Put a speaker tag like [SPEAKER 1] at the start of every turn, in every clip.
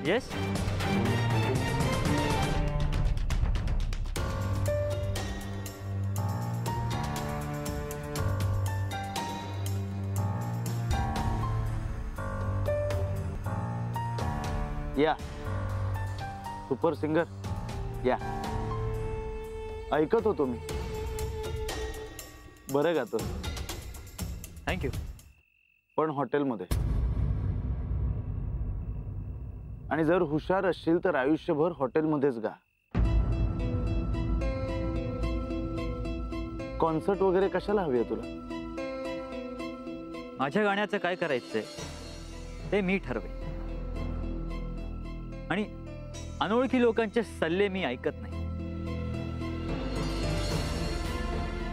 [SPEAKER 1] Yes.
[SPEAKER 2] या super singer या. ऐकत होतो मी. बरं गातो.
[SPEAKER 1] थँक्यू.
[SPEAKER 2] पण हॉटेलमध्ये. आणि जर हुशार असशील तर आयुष्यभर हॉटेलमध्येच गा. कॉन्सर्ट वगैरे कशाला हवी आहे तुला?
[SPEAKER 1] माझ्या गाण्याचं काय करायचंय ते मी ठरवे. आणि अनोळखी लोकांचे सल्ले मी ऐकत नाही.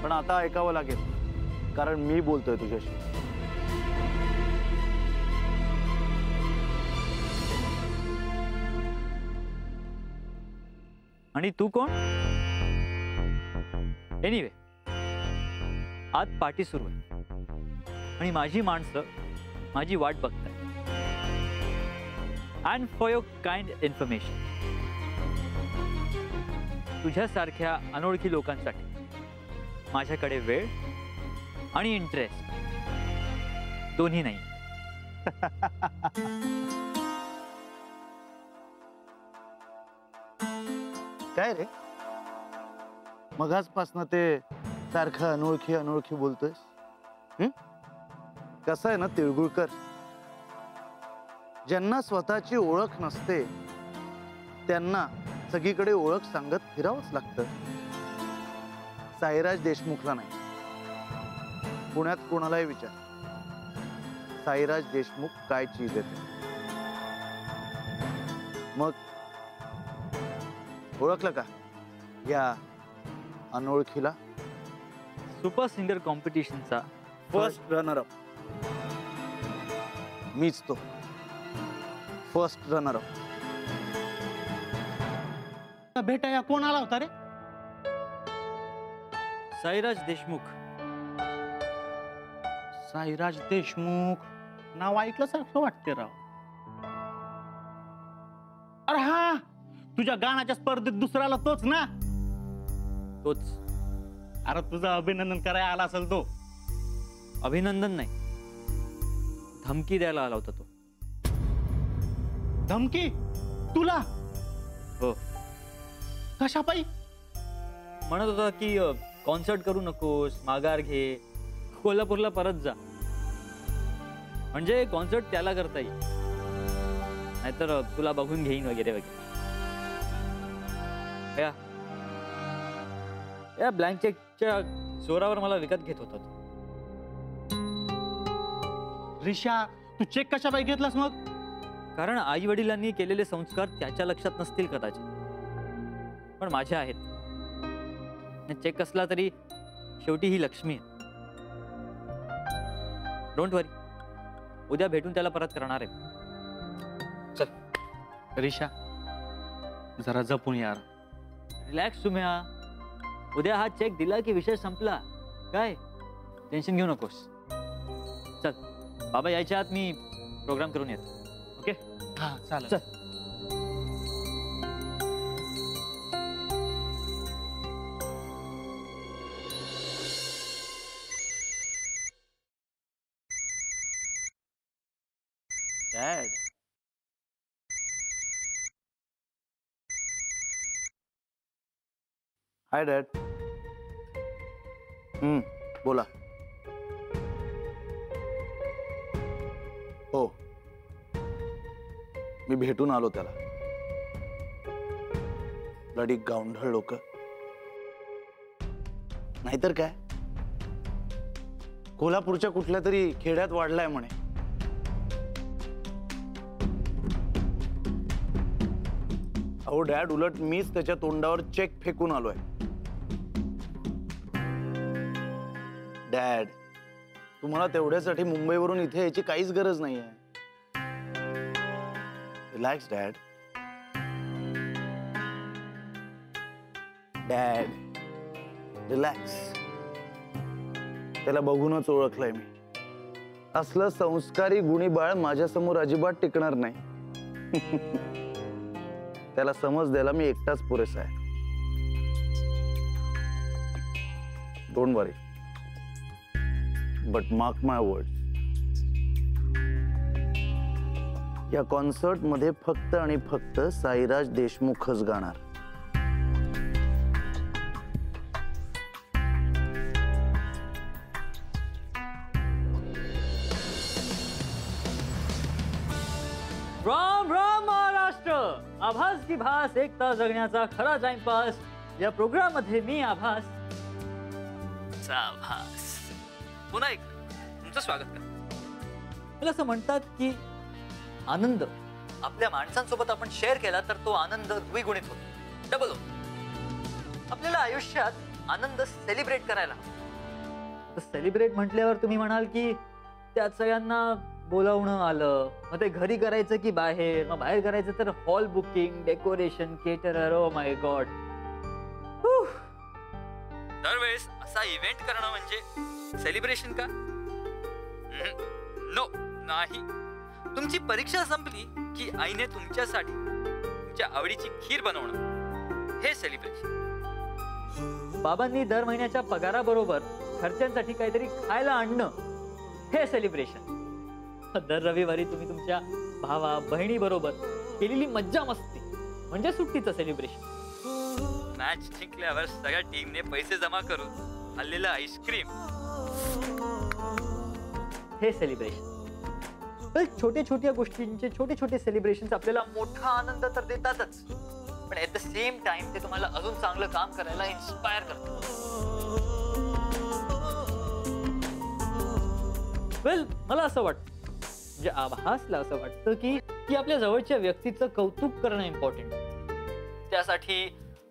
[SPEAKER 2] पण आता ऐकावं लागेल, कारण मी बोलतोय तुझ्याशी.
[SPEAKER 1] आणि तू कोण? एनिवे, आज पार्टी सुरू आहे आणि माझी माणसं माझी वाट बघतात. And for your kind information, तुझ्यासारख्या अनोळखी लोकांसाठी माझ्याकडे वेळ आणि इंटरेस्ट दोन्ही नाही.
[SPEAKER 2] काय रे, मगाचपासनं ते सारखं अनोळखी अनोळखी बोलतोयस? कसं आहे ना तिळगुळकर, ज्यांना स्वतःची ओळख नसते त्यांना सगळीकडे ओळख सांगत फिरावंच लागतं. साईराज देशमुखला नाही, पुण्यात कोणालाही विचार, साईराज देशमुख काय चीज येते. मग ओळखलं का या अनोळखीला?
[SPEAKER 1] सुपर सिंगर कॉम्पिटिशनचा
[SPEAKER 2] फर्स्ट रनर अप मीच तो. First runner up.
[SPEAKER 3] भेटाया कोण आला होता रे?
[SPEAKER 1] साईराज देशमुख.
[SPEAKER 3] साईराज देशमुख नाव ऐकल्यासारखं वाटते राव. अरे हा, तुझ्या गाण्याच्या स्पर्धेत दुसरा आला तोच ना?
[SPEAKER 1] तोच.
[SPEAKER 3] अरे तुझं अभिनंदन करायला आला असेल तो.
[SPEAKER 1] अभिनंदन नाही, धमकी द्यायला आला होता तो.
[SPEAKER 3] धमकी? तुला?
[SPEAKER 1] हो.
[SPEAKER 3] कशा पायी?
[SPEAKER 1] म्हणत होता की कॉन्सर्ट करू नकोस, माघार घे, कोल्हापूरला परत जा, म्हणजे कॉन्सर्ट त्याला करता येईल, नाहीतर तुला बघून घेईन वगैरे वगैरे. या ब्लँक चेकच्या जोरावर मला विकत घेत होता तो.
[SPEAKER 3] रिशा, तू चेक कशा पायी घेतलास मग?
[SPEAKER 1] कारण आई वडिलांनी केलेले संस्कार त्याच्या लक्षात नसतील कदाचित, पण माझ्या आहेत. चेक कसला तरी शेवटी ही लक्ष्मी आहे. डोंट वरी, उद्या भेटून त्याला परत करणार आहे.
[SPEAKER 3] चल रिशा, जरा जपून यार.
[SPEAKER 1] रिलॅक्स सुम्या, उद्या हा चेक दिला की विषय संपला. काय टेन्शन घेऊ नकोस. चल, बाबा यायच्या आत मी प्रोग्राम करून येतो. ओके?
[SPEAKER 3] हा चालेल.
[SPEAKER 1] चल. डॅड.
[SPEAKER 2] हाय डॅड. बोला. हो, मी भेटून आलो त्याला. ब्लडी गावंढळ लोक. नाहीतर काय, कोल्हापूरच्या कुठल्या तरी खेड्यात वाढलाय म्हणे. अहो डॅड, उलट मीच त्याच्या तोंडावर चेक फेकून आलोय. डॅड, तुम्हाला तेवढ्यासाठी मुंबईवरून इथे यायची काहीच गरज नाहीये. Relax dad. Dad relax. त्याला बघूनच ओळखलंय मी. असलं संस्कारी गुणी बाळ माझ्यासमोर अजिबात टिकणार नाही. त्याला समज द्यायला मी एकटाच पुरेसा आहे. Don't worry, but mark my words, या कॉन्सर्ट मध्ये फक्त आणि फक्त साईराज देशमुखच गाणार.
[SPEAKER 1] राम राम महाराष्ट्र. आभास की भास, एकता जगण्याचा खरा टाइमपास या प्रोग्राम मध्ये मी आभास पुन्हा एक तुमचं स्वागत करतो. मला असं म्हणतात की आनंद आपल्या माणसांसोबत आपण शेअर केला तर तो आनंद द्विगुणित होतो, डबल होतो. आपल्याला आयुष्यात आनंद सेलिब्रेट करायला हवा. सेलिब्रेट म्हटल्यावर तुम्ही म्हणाल की त्यात सगळ्यांना बोलावणं आलं, मग ते घरी करायचं की बाहेर, मग बाहेर करायचं तर hall booking, decoration, caterer. Oh my God. दरवेळेस असा इव्हेंट करणं म्हणजे सेलिब्रेशन का? नो, नाही. तुमची परीक्षा संपली की आईने तुमच्यासाठी तुमच्या आवडीची खीर बनवणं हे सेलिब्रेशन. बाबांनी दर महिन्याच्या पगाराबरोबर खर्चांसाठी काहीतरी खायला आणणं हे सेलिब्रेशन. दर रविवारी तुम्ही तुमच्या भावा बहिणी बरोबर केलेली मज्जा मस्ती म्हणजे सुट्टीचं सेलिब्रेशन. मॅच जिंकल्यावर सगळ्या टीमने पैसे जमा करून खाल्लेलं आईस्क्रीम हे सेलिब्रेशन. छोट्या छोट्या गोष्टींचे छोटे छोटे सेलिब्रेशन आपल्याला मोठा आनंद तर देतातच, पण ऍट द सेम टाइम ते तुम्हाला अजून चांगलं काम करायला इन्स्पायर करतात. वेल, मला असं वाटतं, म्हणजे आभासला असं वाटतं की आपल्या जवळच्या व्यक्तीचं कौतुक करणं इम्पॉर्टंट. त्यासाठी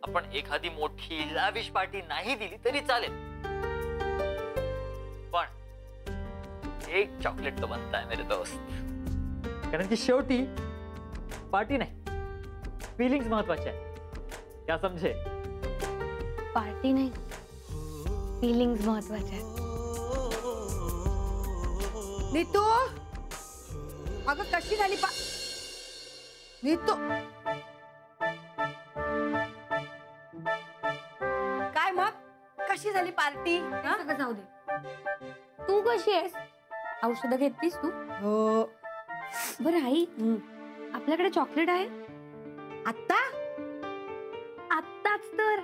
[SPEAKER 1] आपण एखादी मोठी लॅविश पार्टी नाही दिली तरी चालेल, पण एक चॉकलेट तो बनता है मेरे दोस्त. कारण की शेवटी पार्टी नाही, फिलिंग्स महत्वाच्या आहेत. क्या समझे?
[SPEAKER 4] पार्टी नाही, फिलिंग्स महत्वाच्या आहेत.
[SPEAKER 5] नीतू, अगं कशी झाली नीतू? काय मग कशी झाली पार्टी?
[SPEAKER 4] सगळं जाऊ दे. तू कशी आहेस? औषधं घेतलीस तू?
[SPEAKER 5] हो.
[SPEAKER 4] बरं आई, आपल्याकडे चॉकलेट आहे
[SPEAKER 5] आता?
[SPEAKER 4] आत्ताच तर.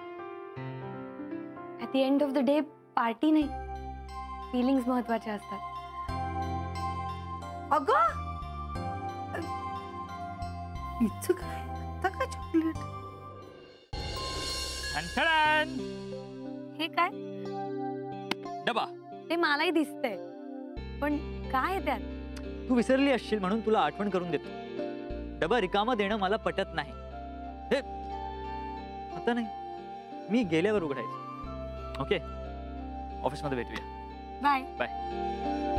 [SPEAKER 4] At the end of the day party नाही, फिलिंग्स महत्वाच्या असतात.
[SPEAKER 5] अगं इथं काय आता काय चॉकलेट?
[SPEAKER 4] हे काय?
[SPEAKER 1] डबा.
[SPEAKER 4] ते मलाही दिसतंय, पण काय त्यात?
[SPEAKER 1] तू विसरली असशील म्हणून तुला आठवण करून देतो. डबा रिकामा देणं मला पटत नाही. हे आता नाही, मी गेल्यावर उघडायचं. ओके, ऑफिसमध्ये भेटूया.
[SPEAKER 4] Bye
[SPEAKER 1] bye.